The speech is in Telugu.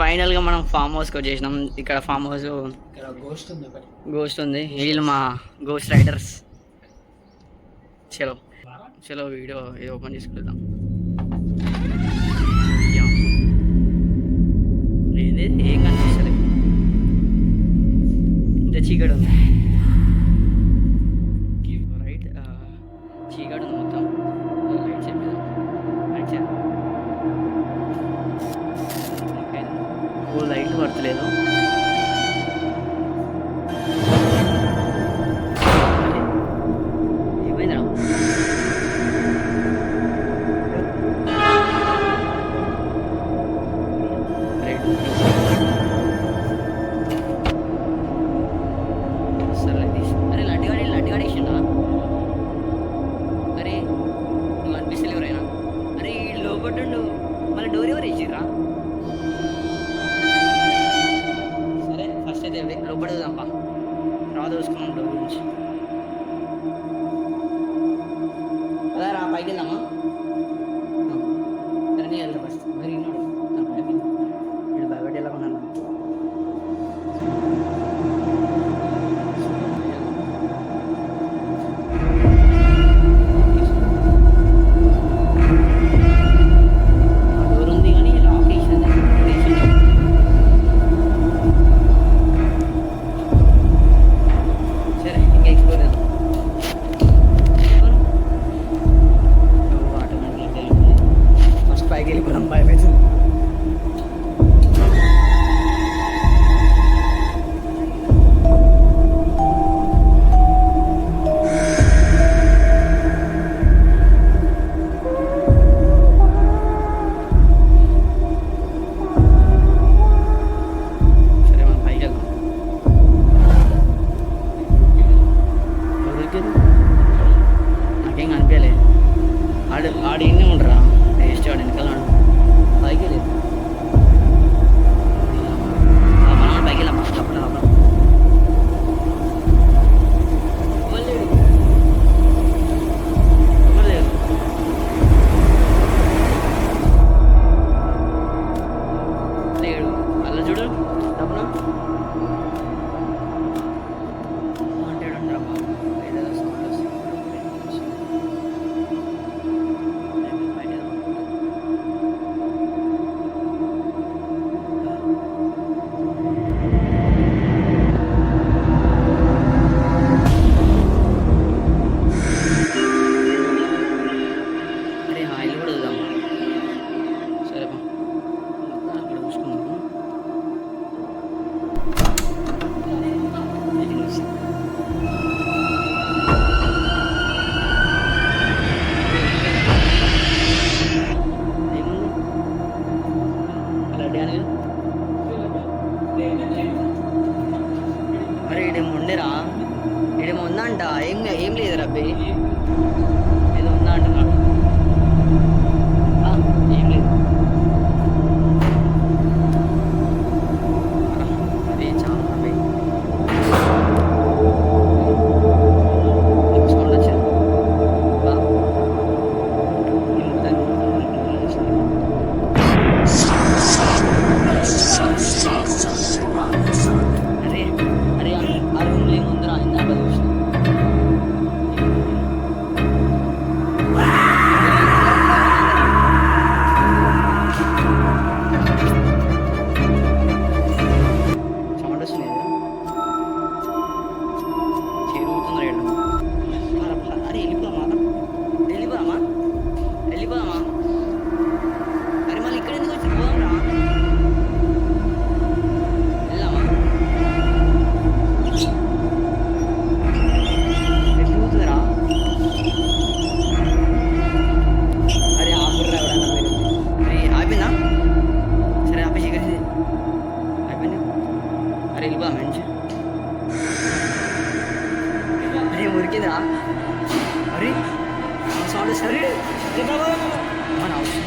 ఫైనల్గా మనం ఫామ్ హౌస్కి వచ్చేసినాం. ఇక్కడ ఫామ్ హౌస్ గోస్ట్ ఉంది. వీళ్ళు మా గోస్ట్ రైడర్స్. చలో చలో వీడియో ఇది ఓపెన్ చేసుకుందాం. ఏం కనిపిస్తుంది, ఇంత చీకటి ఉంది. రైట్ చీకటి ఉంది మొత్తం. లైట్ చెప్పేదాం. లైట్ పడతలేదు. ఏమైందా? అరే లడ్డుగాడు వేసిండా? అరే నువ్వు అనిపిస్తలే ఎవరైనా? అరే ఈ లోపట్టుండు. మళ్ళీ డోర్ ఎవరు వేసిర్రా? సరే ఫస్ట్ అయితే లోపడదాంపా. రాదు చూసుకున్నాం డోర్ గురించి. అదే రా పైకి వెళ్దామా? సరే నేను వెళ్తా ఫస్ట్. మరి ఇన్నాడు నేను భయపడి ఎలా ఉన్నాను. డోర్ ఉంది కానీ లాక్ వేసింది. సరే ఇంకా ఎక్స్ప్లోర్ చేద్దాం. ఫస్ట్ పైకి వెళ్ళిపోదాం. భయం అవుతుంది. సరే మనం పైకి వెళ్దాం. నాకేం కనిపించలే. ఆడు ఇన్నే ఉండరా? వేస్ట్ వాడు వెనకాల పైకి వెళ్ళి మనం పైకి వెళ్ళాం. అప్పుడు అప్పుడు లేదు. లేడు అలా చూడు. డబ్బున అంటాడు రా బాబు. ఏదో సౌండ్ వస్తుంది. అరే ఆయిల్ కూడా వద్దామా? సరే బా అక్కడ చూసుకుందాము. ఏముంది అలా డ్యాన్. అరే ఇడేమో ఉండేరా? ఇడేమో ఉందంట. ఏం లేదు రబ్బి. ఏదో ఉందా అంటున్నాడు. ఏం లేదు. అదే చాలా రబ్బి. సౌండ్ వచ్చింది. అరే అరే ఆ రూమ్లో ఏముందిరా? ఇందాక చూసిన. సౌండ్ వస్తుంది. చేరుతుంది రేడు. అరే వెళ్ళిపోదామా? అరే మళ్ళీ ఇక్కడ ఎందుకు వచ్చి పోదాం రా. వెళ్దామా? ఎట్లుతుందిరా? అరే ఆపుర్రా ఎవడన్నా మీరు. అరే ఆపిందా? సరే ఆపేసి కలిసి అయిపోయింది. అరే వెళ్ళిపోదాం మంచి. అరే ఉరికిందిరా. అరే సౌండ్ సరే మన అవసరం.